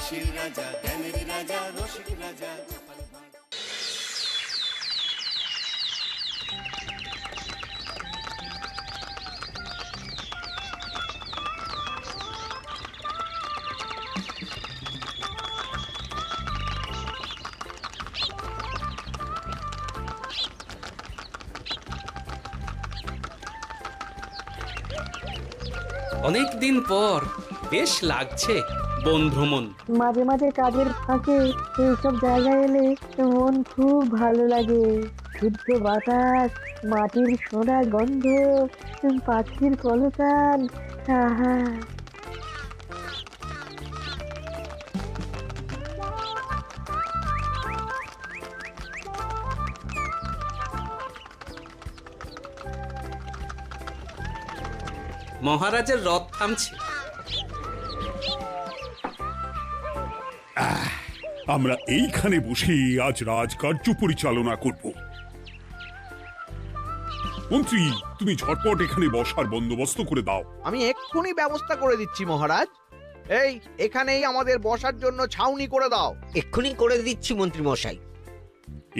হাসির রাজা, জ্ঞানের রাজা, রসিক রাজা গোপাল ভাঁড়। অনেক দিন পর বেশ লাগছে বন ভ্রমণ। মাঝে মাঝে কাজের ফাঁকে এইসব জায়গায় এলে মন খুব ভালো লাগে। শুদ্ধ বাতাস, মাটির সোনা গন্ধ, পাখির কলতান, আহা। মহারাজের রথ থামছে। আমরা এইখানে বসে আজ রাজকার্য পরিচালনা করব। মন্ত্রী, তুমি ঝটপট এখানে বসার বন্দোবস্ত করে দাও। আমি এক্ষুনি ব্যবস্থা করে দিচ্ছি মহারাজ। এই এখানেই আমাদের বসার জন্য ছাউনি করে দাও। এক্ষুনি করে দিচ্ছি মন্ত্রী মশাই।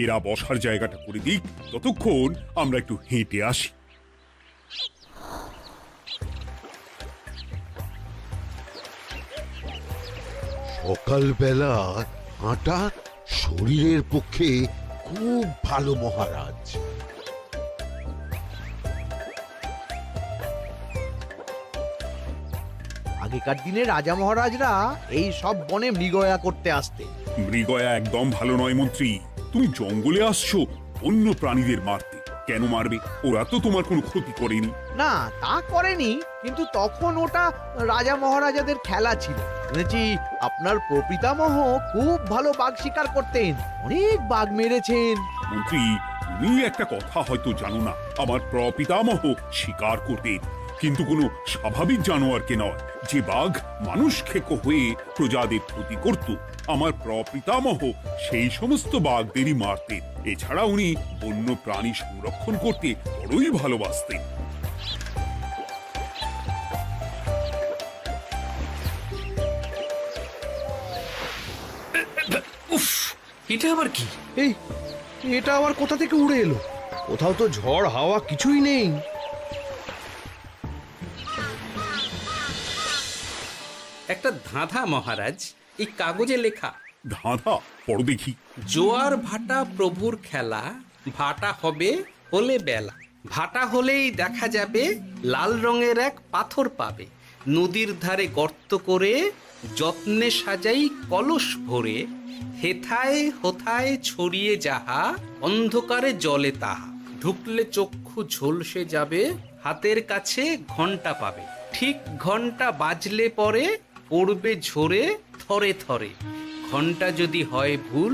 এরা বসার জায়গাটা করে দিক, ততক্ষণ আমরা একটু হেঁটে আসি। সকালবেলা হাঁটা শরীরের পক্ষে খুব ভালো মহারাজ। আগেকার দিনে রাজা মহারাজরা এই সব বনে মৃগয়া করতে আসতেন। মৃগয়া একদম ভালো নয় মন্ত্রী। তুমি জঙ্গলে আসছো অন্য প্রাণীদের মারতে। কেন মারবে? ওরা তো তোমার কোনো ক্ষতি করেনি। না, তা করেনি, কিন্তু তখন ওটা রাজা মহারাজাদের খেলা ছিল। শুনেছি আপনার প্রপিতামহ খুব ভালো বাঘ শিকার করতেন, অনেক বাঘ মেরেছেন। মন্ত্রী, তুমি একটা কথা হয়তো জানো না। আমার প্রপিতামহ শিকার করতেন, কিন্তু কোনো স্বাভাবিক জানোয়ারকে নয়। যে বাঘ মানুষ খেকো হয়ে প্রজাদের ক্ষতি করত, আমার প্রপিতামহ সেই সমস্ত বাঘদেরই মারতেন। এছাড়া উনি বন্য প্রাণী সংরক্ষণ করতে বড়ই ভালোবাসতেন। উফ, এটা আবার কি? এই এটা আবার কোথা থেকে উড়ে এলো? কোথাও তো ঝড় হাওয়া কিছুই নেই। একটা ধাঁধা মহারাজ, এই কাগজে লেখা। ধাঁধা? পড়ো দেখি। জোয়ার ভাটা প্রভুর খেলা, ভাটা হবে হলে বেলা। ভাটা হলেই দেখা যাবে লাল রঙের এক পাথর পাবে। নদীর ধারে গর্ত করে যত্নে সাজাই কলস ভরে। হেথায় হোথায় ছড়িয়ে যাহা, অন্ধকারে জলে তাহা। ঢুকলে চক্ষু ঝলসে যাবে, হাতের কাছে ঘন্টা পাবে। ঠিক ঘন্টা বাজলে পরে পড়বে ঝরে থরে থরে। ঘন্টা যদি হয় ভুল,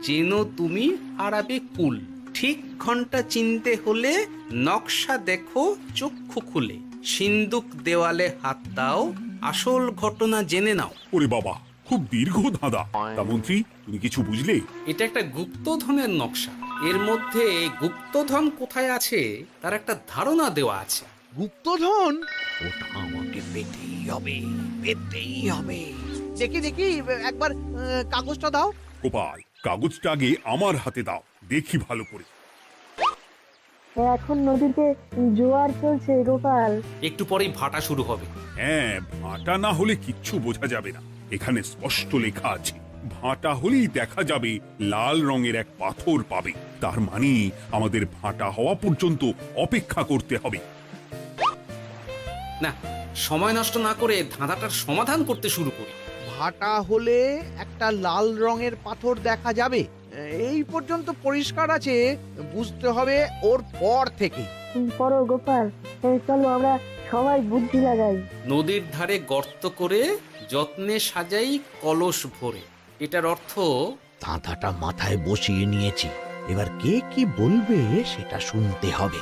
যেন তুমি হারাবে কুল। ঠিক ঘন্টা চিনতে হলে নকশা দেখো চক্ষু খুলে। সিন্দুক দেওয়ালে হাত দাও, আসল ঘটনা জেনে নাও। ওরে বাবা, খুব দীর্ঘ ধাঁধা। তা মন্ত্রী, তুমি কিছু বুঝলে? এটা একটা গুপ্তধনের নকশা। এর মধ্যে গুপ্তধন কোথায় আছে তার একটা ধারণা দেওয়া আছে। গুপ্তধন? ওটা আমাকে পেতেই হবে, পেতেই হবে। দেখি দেখি একবার কাগজটা দাও। গোপাল, কাগজটা আগে আমার হাতে দাও, দেখি ভালো করে। এখন নদীতে জোয়ার চলছে গোপাল। একটু পরেই ভাটা শুরু হবে। হ্যাঁ, ভাটা না হলে কিচ্ছু বোঝা যাবে না। এখানে স্পষ্ট লেখা আছে, ভাটা হলেই দেখা যাবে লাল রঙের এক পাথর পাবে। তার মানে আমাদের ভাটা হওয়া পর্যন্ত অপেক্ষা করতে হবে। না, সময় নষ্ট না করে ধাঁধাটার সমাধান করতে শুরু করি। ভাটা হলে একটা লাল রঙের পাথর দেখা যাবে, এই পর্যন্ত পরিষ্কার আছে। বুঝতে হবে ওর পর থেকে। পড়ো গোপাল, চলো আমরা সবাই বুদ্ধি লাগাই। নদীর ধারে গর্ত করে যত্নে সাজাই কলস ভরে। এটার অর্থ, ধাঁধাটা মাথায় বসিয়ে নিয়েছি, এবার কে কি বলবে সেটা শুনতে হবে।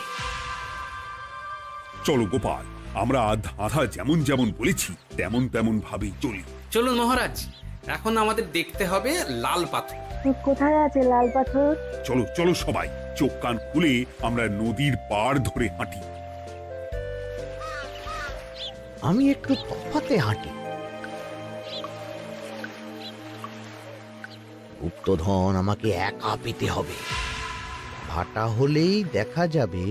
চলো গোপাল, আমরা ধাঁধা যেমন যেমন বলেছি তেমন তেমন ভাবেই চলি। চলুন মহারাজ, এখন আমাদের দেখতে হবে লাল পাথর। কোথায় আছে লাল পাথর? চলো চলো সবাই, চোখ কান খুলে আমরা নদীর পাড় ধরে হাঁটি। আমি একটু তফাতে হাঁটি। গুপ্তধন আমাকে একা পেতে হবে। ভাটা হলেই দেখা যাবে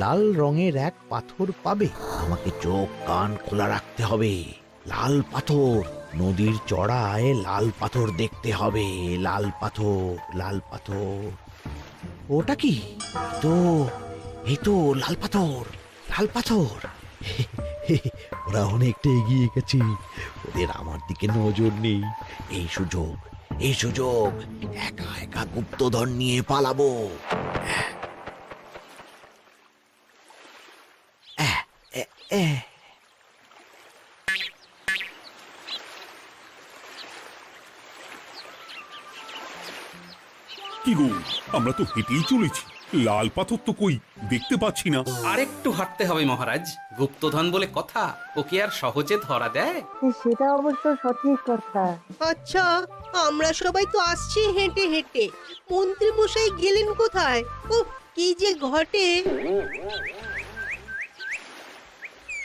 লাল রঙের এক পাথর পাবে। আমাকে চোখ কান খোলা রাখতে হবে। লাল পাথর, নদীর চড়ায় লাল পাথর দেখতে হবে। লাল পাথর, লাল পাথর। ওটা কি? এই তো লাল পাথর, লাল পাথর। ওরা অনেকটা এগিয়ে গেছে, ওদের আমার দিকে নজর নেই। এই সুযোগ, এই সুযোগ, একা একা গুপ্তধন নিয়ে পালাবো। কি গো, আমরা তো হেঁটেই চলেছি, লাল পাথর তো কই দেখতে পাচ্ছি না। আরেকটু হাঁটতে হবে মহারাজ, গুপ্তধন বলে কথা, ওকে আর সহজে ধরা দেয়? সেটা অবশ্য সঠিক কথা। আচ্ছা, আমরা সবাই তো আসছি হেঁটে হেঁটে, মন্ত্রী মশাই গেলেন কোথায়? ও কি যে ঘটে!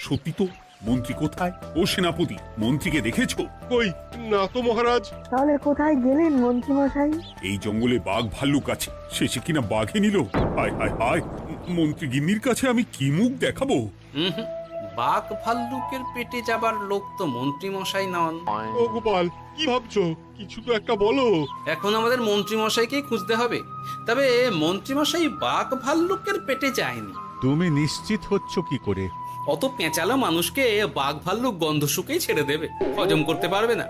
সত্যি তো, মন্ত্রী কোথায়? ও সেনাপতি, মন্ত্রীকে দেখেছো? কই না তো মহারাজ। তাহলে কোথায় গেলেন মন্ত্রী মশাই? এই জঙ্গলে বাঘ ভাল্লুক আছে, শেষে কিনা বাঘে নিল। হায় হায় হায়, মন্ত্রী গিন্নির কাছে আমি কি মুখ দেখাবো? হুম, বাঘ ভাল্লুকের পেটে যাবার লোক তো মন্ত্রী মশাই নন। ও গোপাল, কি ভাবছো? কিছু তো একটা বলো। এখন আমাদের মন্ত্রী মশাইকেই খুঁজতে হবে। তবে মন্ত্রী মশাই বাঘ ভাল্লুকের পেটে যায়নি। তুমি নিশ্চিত হচ্ছ কি করে? অত পেঁচালো মানুষকে বাঘ ভাল্লুক গন্ধ শুকেই ছেড়ে দেবে, হজম করতে পারবে না।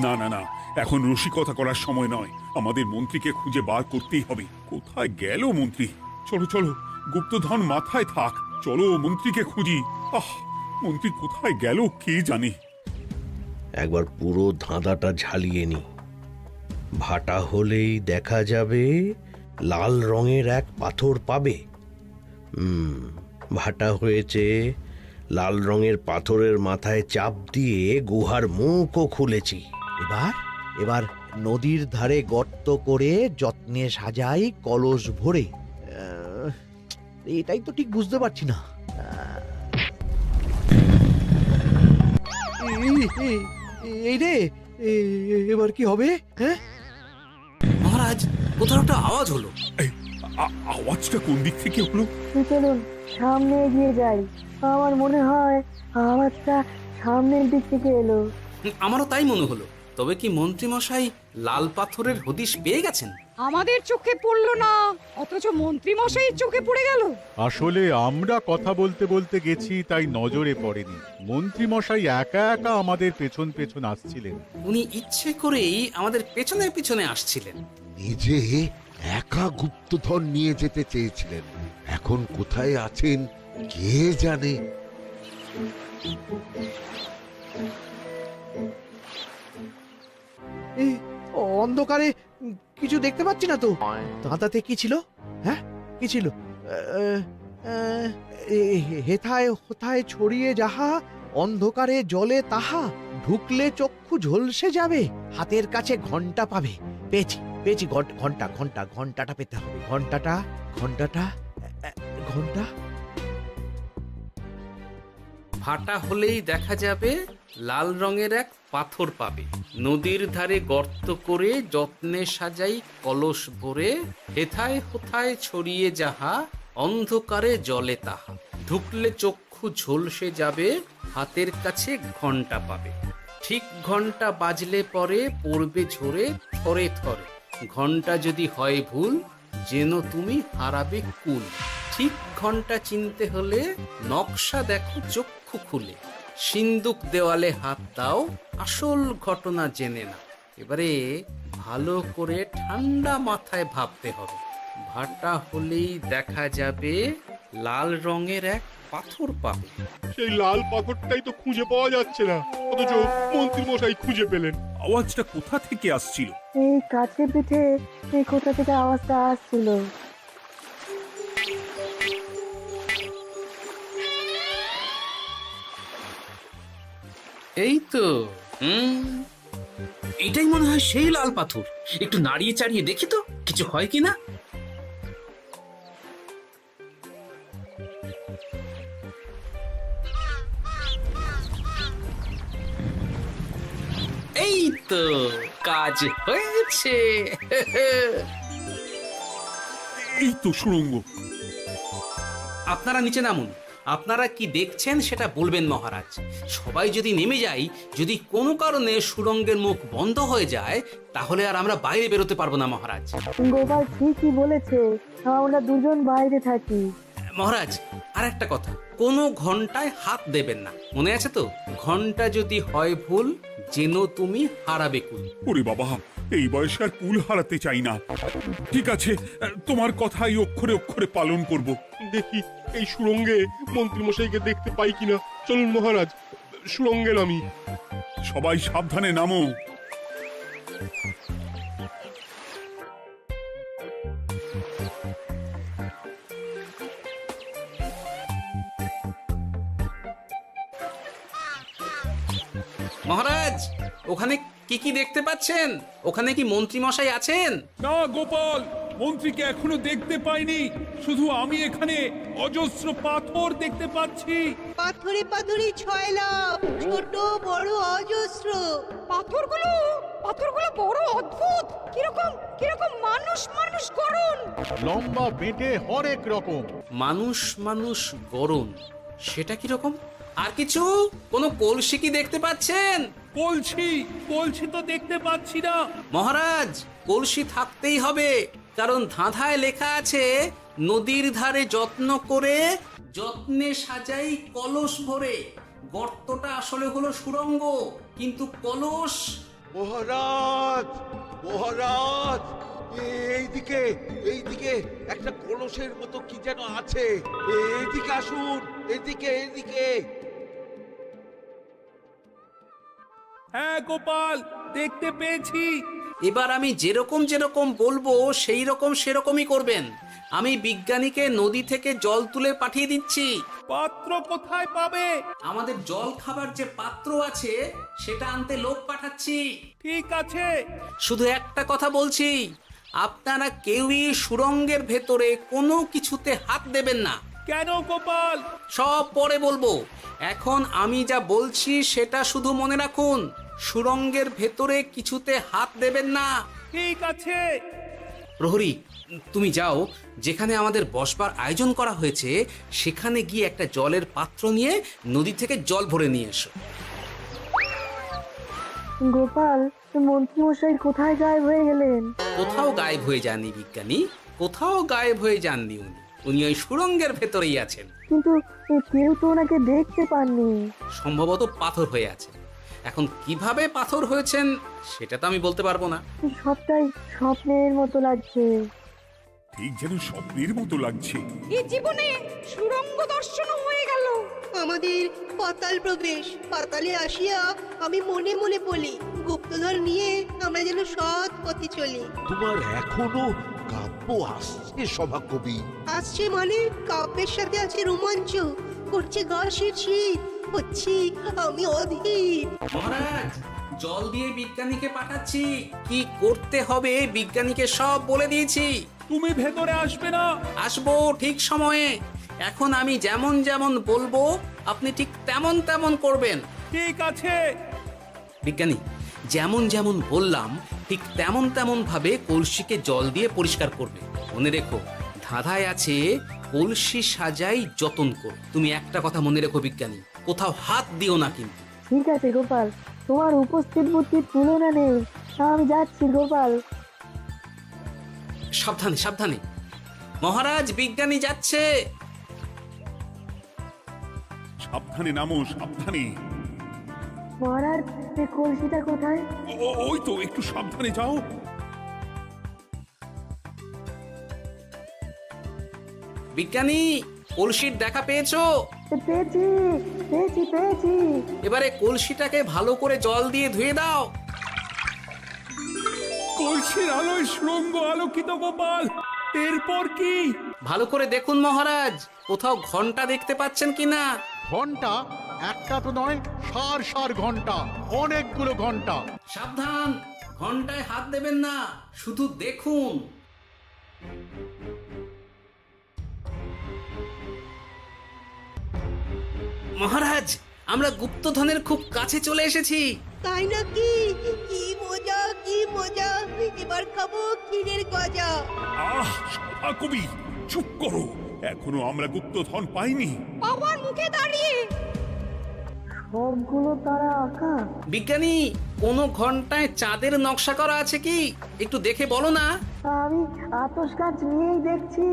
না না না, এখন রসিকতা করার সময় নয়, আমাদের মন্ত্রীকে খুঁজে বার করতেই হবে। কোথায় গেল মন্ত্রী? চলো চলো, গুপ্তধন মাথায় থাক, চলো মন্ত্রীকে খুঁজি। আহ, মন্ত্রী কোথায় গেল কে জানে। একবার পুরো ধাঁধাটা ঝালিয়ে নি। ভাটা হলেই দেখা যাবে লাল রঙের এক পাথর পাবে। ভাটা হয়েছে, লাল রঙের পাথরের মাথায় চাপ দিয়ে গুহার মুখও খুলেছি। এবার নদীর ধারে গর্ত করে যত্নে সাজাই কলস ভরে। এটাই তো ঠিক বুঝতে পারছি না। এই রে, এবার কি হবে? হ্যাঁ মহারাজ, কোথাও একটা আওয়াজ হলো। এই, আওয়াজটা কোন দিক থেকে হলো? চলুন সামনে এগিয়ে যাই। আমার মনে হয় আওয়াজটা সামনের দিক থেকে এলো। আমারও তাই মনে হলো। তবে কি মন্ত্রী মশাই লাল পাথরের হদিশ পেয়ে গেছেন? আমাদের চোখে পড়লো না, অথচ মন্ত্রী মশাইয়ের চোখে পড়ে গেল। আসলে আমরা কথা বলতে বলতে গেছি, তাই নজরে পড়েনি। মন্ত্রী মশাই একা একা আমাদের পেছন পেছন আসছিলেন। উনি ইচ্ছে করেই আমাদের পেছনে পেছনে আসছিলেন। নিজে একা গুপ্তধন নিয়ে যেতে চেয়েছিলেন, এখন কোথায় আছেন কে জানে। অন্ধকারে কিছু দেখতে পাচ্ছি না তো। দাঁতাতে কি ছিল? হ্যাঁ, কি ছিল? হেথায় হোথায় ছড়িয়ে যাহা, অন্ধকারে জলে তাহা, ঢুকলে চক্ষু ঝলসে যাবে, হাতের কাছে ঘন্টা পাবে। পেয়েছি পেয়েছি, ঘন্টা ঘন্টা ঘন্টাটা পেতে হবে। ঘন্টাটা ঘন্টাটা ঘন্টা। ভাটা হলেই দেখা যাবে লাল রঙের এক পাথর পাবে। নদীর ধারে গর্ত করে যত্নে সাজাই কলস ভরে, হেথায় হোথায় ছড়িয়ে যাহা, অন্ধকারে জলে তাহা, ঢুকলে চক্ষু ঝলসে যাবে, হাতের কাছে ঘন্টা পাবে। ঠিক ঘন্টা বাজলে পরে পড়বে ঝরে থরে থরে, ঘন্টা যদি হয় ভুল যেন তুমি হারাবে কুল। ঠিক ঘন্টা চিনতে হলে নকশা দেখো চক্ষু খুলে, সিন্দুক দেওয়ালে হাত দাও, আসল ঘটনা জেনে না। এবারে ভালো করে ঠান্ডা মাথায় ভাবতে হবে। ভাটা হলেই দেখা যাবে লাল রঙের এক পাথর পাবে। সেই লাল পাথরটাই তো খুঁজে পাওয়া যাচ্ছে না, অথচ মন্ত্রী মশাই খুঁজে পেলেন। আওয়াজটা কোথা থেকে আসছিল? এই কাছে পিঠে এই কোথা থেকে আওয়াজটা আসছিল। এই তো, এটাই মনে হয় সেই লাল পাথর। একটু নাড়িয়ে চাড়িয়ে দেখি তো কিছু হয় কিনা। এই তো, কাজ হয়েছে। এই তো সুড়ঙ্গ। আপনারা নিচে নামুন। আপনারা কি দেখছেন সেটা বলবেন মহারাজ। সবাই যদি নেমে যাই, যদি কোনো কারণে সুড়ঙ্গের মুখ বন্ধ হয়ে যায়, তাহলে আর আমরা বাইরে বেরোতে পারবো না মহারাজ। গোপাল ঠিকই বলেছে, আমরা দুজন বাইরে থাকি। মহারাজ, আর একটা কথা, কোনো ঘন্টায় হাত দেবেন না, মনে আছে তো? ঘন্টা যদি হয় ভুল, যেন তুমি হারাবে কুল। ওরে বাবা, এই বয়সে আর কুল হারাতে চাই না। ঠিক আছে, তোমার কথাই অক্ষরে অক্ষরে পালন করব। দেখি এই সুরঙ্গে মন্ত্রীমশাইকে দেখতে পাই কিনা। চলুন মহারাজ, সুরঙ্গে নামি। সবাই সাবধানে নামো। মহারাজ, ওখানে কি কি দেখতে পাচ্ছেন? ওখানে কি মন্ত্রী মশাই আছেন? না গোপাল, মন্ত্রীকে এখনো দেখতে পাইনি। শুধু আমি এখানে অজস্র পাথর দেখতে পাচ্ছি। পাথরে পাথরে ছয় লাভ, ছোট বড় অজস্র। পাথরগুলো বড় অদ্ভুত, কিরকম কিরকম মানুষ মানুষ করুন। লম্বা বেটে হরেক রকম। মানুষ মানুষ গরম, সেটা কি রকম? আর কিছু? কোনো কলসি কি দেখতে পাচ্ছেন? কলসি তো দেখতে পাচ্ছি না। মহারাজ, কলসি থাকতেই হবে, কারণ ধাঁধায় লেখা আছে, নদীর ধারে যত্ন করে যত্নে সাজাই কলস ভরে। গর্তটা আসলে হলো সুড়ঙ্গ, কিন্তু কলস। মহারাজ, মহারাজ, এইদিকে এইদিকে একটা কলসের মতো কি যেন আছে। এইদিকে আসুন, এদিকে এদিকে। হ্যাঁ গোপাল, দেখতে পেয়েছি। এবার আমি যেরকম যেরকম বলবো সেই রকম সেরকমই করবেন। আমি বিজ্ঞানীকে নদী থেকে জল তুলে পাঠিয়ে দিচ্ছি। পাত্র কোথায় পাবে? আমাদের জল খাবার যে পাত্র আছে সেটা আনতে লোক পাঠাচ্ছি। ঠিক আছে। শুধু একটা কথা বলছি, আপনারা কেউই সুড়ঙ্গের ভেতরে কোনো কিছুতে হাত দেবেন না। কেন গোপাল? সব পরে বলবো, এখন আমি যা বলছি সেটা শুধু মনে রাখুন। সুড়ঙ্গের ভেতরে কিছুতে হাত দেবেন না। ঠিক আছে। প্রহরী, তুমি যাও, যেখানে আমাদের বসবার আয়োজন করা হয়েছে সেখানে গিয়ে একটা জলের পাত্র নিয়ে নদী থেকে জল ভরে নিয়ে এসো। গোপাল, মন্ত্রীমশাই কোথায় গায়েব হয়ে গেলেন? কোথাও গায়েব হয়ে যাননি বিজ্ঞানী, কোথাও গায়েব হয়ে যাননি উনি। উনি ওই সুড়ঙ্গের ভেতরেই আছেন। কিন্তু কেউ তো ওনাকে দেখতে পাননি। সম্ভবত পাথর হয়ে আছে। এখন কিভাবে পাথর হয়েছেন সেটা তো আমি বলতে পারবো না। সবটাই স্বপ্নের মতো লাগছে। ঠিক যেন স্বপ্নের মতো লাগছে। এই জীবনে সুরঙ্গ দর্শন হয়ে গেল। আমাদের পাতাল প্রবেশ। পাতালে আসিয়া আমি মনে মনে বলি, গুপ্তধন নিয়ে আমরা যেন সৎ পথে চলি। তোমার এখনো কাব্য আসছে সভাকবি? আসছে মানে কাব্যের সাথে আছে রোমাঞ্চ, করছে গা শীত, হচ্ছি আমি অধীর। মহারাজ, জল দিয়ে বিজ্ঞানীকে পাঠাচ্ছি। কি করতে হবে বিজ্ঞানীকে সব বলে দিয়েছি। তুমি ভেতরে আসবে না? আসবো ঠিক সময়ে। এখন আমি যেমন যেমন বলবো আপনি ঠিক তেমন তেমন করবেন। ঠিক আছে। বিজ্ঞানী, যেমন যেমন বললাম ঠিক তেমন তেমন ভাবে কলসিকে জল দিয়ে পরিষ্কার করবে। মনে রেখো, ধাঁধায় আছে কলসি সাজাই যতন কর। তুমি একটা কথা মনে রেখো বিজ্ঞানী, কোথাও হাত দিও না কিন্তু। ঠিক আছে গোপাল, তোমার উপস্থিত বুদ্ধির তুলনা নেই। আমি যাচ্ছি গোপাল। সাবধানে সাবধানে। মহারাজ, বিজ্ঞানী যাচ্ছে। সাবধানে নামো, সাবধানে। মহারাজ, কলসিটা কোথায়? ওই তো, একটু সাবধানে যাও। বিজ্ঞানী, কলসির দেখা পেয়েছো? পেয়েছি পেয়েছি পেয়েছি। এবারে কলসিটাকে ভালো করে জল দিয়ে ধুয়ে দাও। কলসির আলোয় সুড়ঙ্গ আলোকিত গোপাল। এরপর কি? ভালো করে দেখুন মহারাজ, কোথাও ঘন্টা দেখতে পাচ্ছেন কিনা। ঘন্টা? একটা তো নয়, সার সার ঘন্টা, অনেকগুলো ঘন্টা। সাবধান, ঘন্টায় হাত দেবেন না, শুধু দেখুন। মহারাজ, আমরা গুপ্তধনের খুব কাছে চলে এসেছি। তাই নাকি? কি মজা কি মজা, এবার খাবো ক্ষীরের গজা। আহ সভা কবি, চুপ করো, এখনো আমরা গুপ্তধন পাইনি। আমার মুখে দাঁড়িয়ে সবগুলো তারা আঁকা। বিজ্ঞানী, কোনো ঘন্টায় চাঁদের নকশা করা আছে কি? একটু দেখে বলো না। আমি আতস কাজ নিয়েই দেখছি,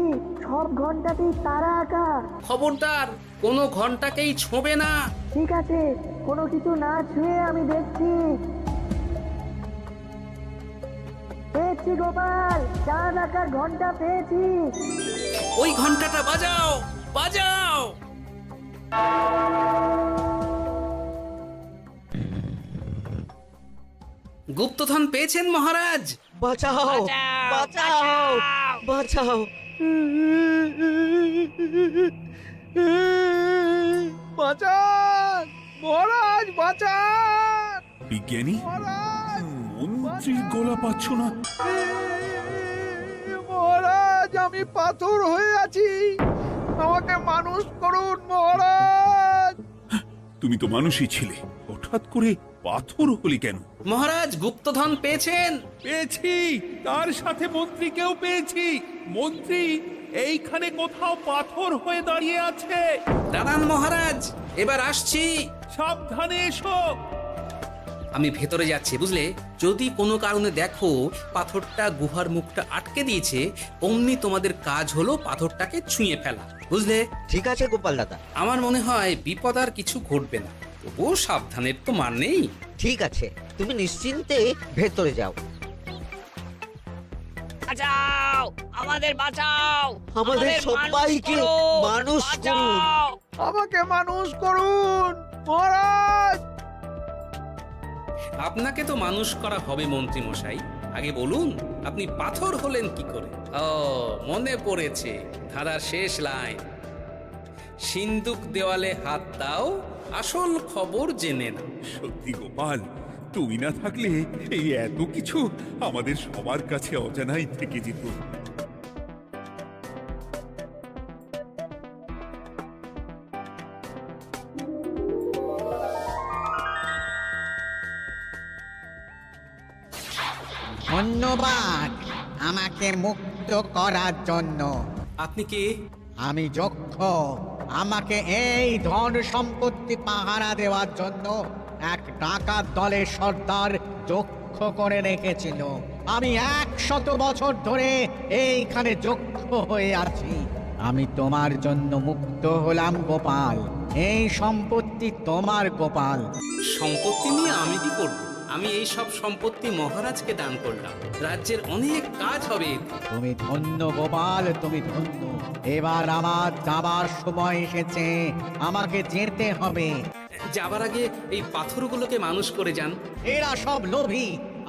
সব ঘন্টাতেই তারা আঁকা। খবরদার, কোনো ঘন্টাকেই ছোঁবে না। ঠিক আছে, কোনো কিছু না ছুঁয়ে আমি দেখছি। পেয়েছি গোপাল, চাঁদ আঁকার ঘন্টা পেয়েছি। ওই ঘন্টাটা বাজাও, বাজাও। গুপ্তধন পেয়েছেন মহারাজ? বাঁচাও বাঁচাও বাঁচাও। বাঁচান মহারাজ, বাঁচান বিজ্ঞানী, মহারাজ, মন্ত্রীর গলা পাচ্ছ না? মহারাজ, আমি পাথর হয়ে আছি, আমাকে মানুষ করুন মহারাজ। তুমি তো মানুষই ছিলে, হঠাৎ করে পাথর হলি কেন? মহারাজ, গুপ্তধন পেয়েছেন? পেয়েছি, তার সাথে মন্ত্রীকেও পেয়েছি। মন্ত্রী এইখানে কোথাও পাথর হয়ে দাঁড়িয়ে আছে। দাঁড়ান মহারাজ, এবার আসছি। সাবধানে এসো। আমি ভেতরে যাচ্ছি, বুঝলে? যদি কোনো কারণে দেখো পাথরটা গুহার মুখটা আটকে দিয়েছে, অমনি তোমাদের কাজ হলো পাথরটাকে ছুঁয়ে ফেলা, বুঝলে? ঠিক আছে গোপাল দাদা। আমার মনে হয় বিপদ আর কিছু ঘটবে না, তবুও সাবধানের তো মান নেই। ঠিক আছে, তুমি নিশ্চিন্তে ভেতরে যাও। বাঁচাও, আমাদের বাঁচাও, আমাদের সবাইকে মানুষ করুন। আমাকে মানুষ করুন মহারাজ। আপনাকে তো মানুষ করা হবে মন্ত্রী মশাই। আগে বলুন, আপনি পাথর হলেন কি করে? ও, মনে পড়েছে, ধারার শেষ লাইন, সিন্দুক দেওয়ালে হাত দাও, আসল খবর জেনে না। সত্যি গোপাল, তুমি না থাকলে এই এত কিছু আমাদের সবার কাছে অজানাই থেকে যেত। ধন্যবাদ আমাকে মুক্ত করার জন্য। আপনি কে? আমি যক্ষ। আমাকে এই ধন সম্পত্তি পাহারা দেওয়ার জন্য এক ডাকাত দলের সর্দার যক্ষ করে রেখেছিল। আমি 100 বছর ধরে এইখানে যক্ষ হয়ে আছি। আমি তোমার জন্য মুক্ত হলাম গোপাল। এই সম্পত্তি তোমার গোপাল। সম্পত্তি নিয়ে আমি কি করব? আমি এই সব সম্পত্তি মহারাজকে দান করলাম, রাজ্যের অনেক কাজ হবে। তুমি ধন্য গোপাল, তুমি ধন্য। এবার আমার যাবার সময় এসেছে, আমাকে যেতে হবে। যাবার আগে এই পাথরগুলোকে মানুষ করে যান। এরা সব লোভী।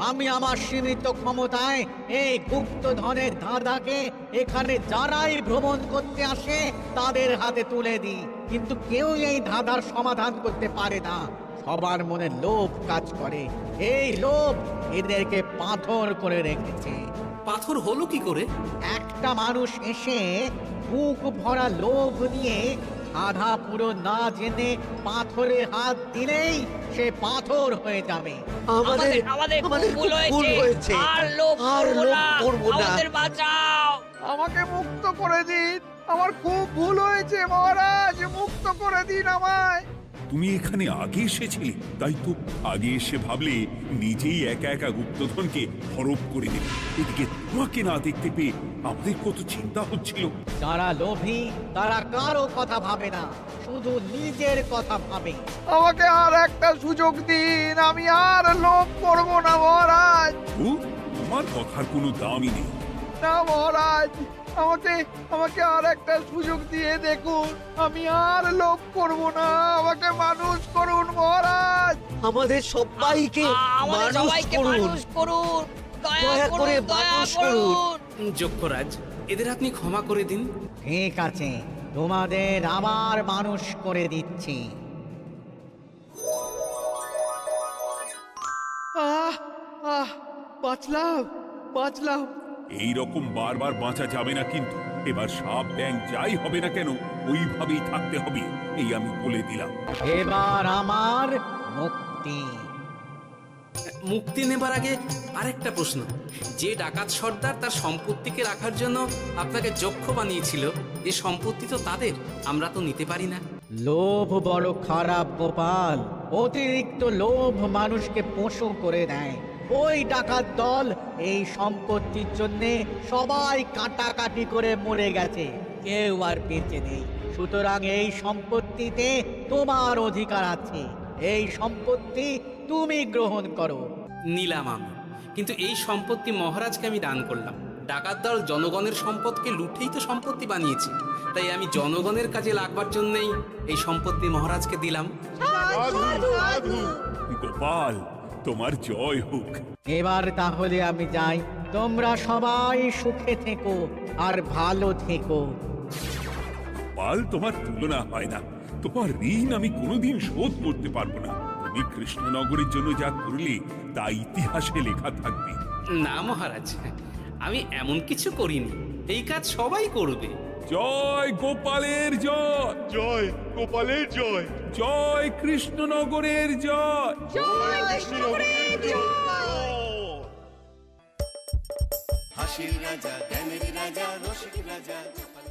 আমি আমার সীমিত ক্ষমতায় এই গুপ্তধনের ধাঁধাকে এখানে যারাই ভ্রমণ করতে আসে তাদের হাতে তুলে দিই, কিন্তু কেউ এই ধাঁধার সমাধান করতে পারে না। সবার মনে লোভ কাজ করে, এই লোভ এদেরকে পাথর করে রেখেছে। পাথর হলো কি করে? একটা মানুষ এসে বুক ভরা লোভ নিয়ে আধা পুরো না জেনে পাথরে হাত দিলেই সে পাথর হয়ে যাবে। আমাদের ভুল হয়েছে, আর লোভ করব না। আমাদের বাঁচাও, আমাকে মুক্ত করে দিন, আমার খুব ভুল হয়েছে মহারাজ, মুক্ত করে দিন আমায়। তুমি এখানে আগে এসেছিলে, তাই তো আগে এসে ভাবলে নিজেই একা একা গুপ্তধনকে হরপ করে দেবে। এদিকে তোমাকে না দেখতে পেয়ে আমাদের কত চিন্তা হচ্ছিল। যারা লোভী তারা কারো কথা ভাবে না, শুধু নিজের কথা ভাবে। আমাকে আর একটা সুযোগ দিন, আমি আর লোভ করব না মহারাজ। তোমার কথার কোনো দামই নেই। না মহারাজ, আমাকে আর একটা সুযোগ দিয়ে দেখুন, আমি আর লোভ করব না, আমাকে মানুষ করুন মহারাজ। আমাদের সবাইকে মানুষ করুন, দয়া করে মানুষ করুন। যক্ষরাজ, এদের আপনি ক্ষমা করে দিন। ঠিক আছে, তোমাদের আবার মানুষ করে দিচ্ছি। বাঁচলাম। এই রকম বারবার বাঁচা যাবে না, কিন্তু এবার সাপ ব্যাং যাই হবে না কেন ওইভাবেই থাকতে হবে, এই আমি বলে দিলাম। এবার আমার মুক্তি। মুক্তি নেবার আগে আরেকটা প্রশ্ন, যে ডাকাত সর্দার তার সম্পত্তিকে রাখার জন্য আপনাকে যক্ষ বানিয়েছিল, এ সম্পত্তি তো তাদের, আমরা তো নিতে পারি না। লোভ বড় খারাপ গোপাল, অতিরিক্ত লোভ মানুষকে পশু করে দেয়। ওই ডাকাত দল এই সম্পত্তির জন্যে সবাই কাটাকাটি করে মরে গেছে, কেউ আর বেঁচে নেই। সুতরাং এই সম্পত্তিতে তোমার অধিকার আছে, এই সম্পত্তি তুমি গ্রহণ করো। নিলাম আমি, কিন্তু এই সম্পত্তি মহারাজকে আমি দান করলাম। ডাকাত দল জনগণের সম্পদকে লুঠেই তো সম্পত্তি বানিয়েছে, তাই আমি জনগণের কাজে লাগবার জন্যই এই সম্পত্তি মহারাজকে দিলাম। গোপাল, তোমার জয় হোক। এবার তাহলে আমি যাই, তোমরা সবাই সুখে থেকো আর ভালো থেকো। গোপাল, তোমার তুলনা হয় না। তোমার ঋণ আমি কোনোদিন শোধ করতে পারবো না। তুমি কৃষ্ণনগরের জন্য যা করলে তা ইতিহাসে লেখা থাকবে। না মহারাজ, আমি এমন কিছু করিনি, এই কাজ সবাই করবে। জয় গোপালের জয়, জয় গোপালের জয়, জয় কৃষ্ণনগরের জয়। হাসির রাজা জ্ঞানের রাজা রসিক রাজা গোপাল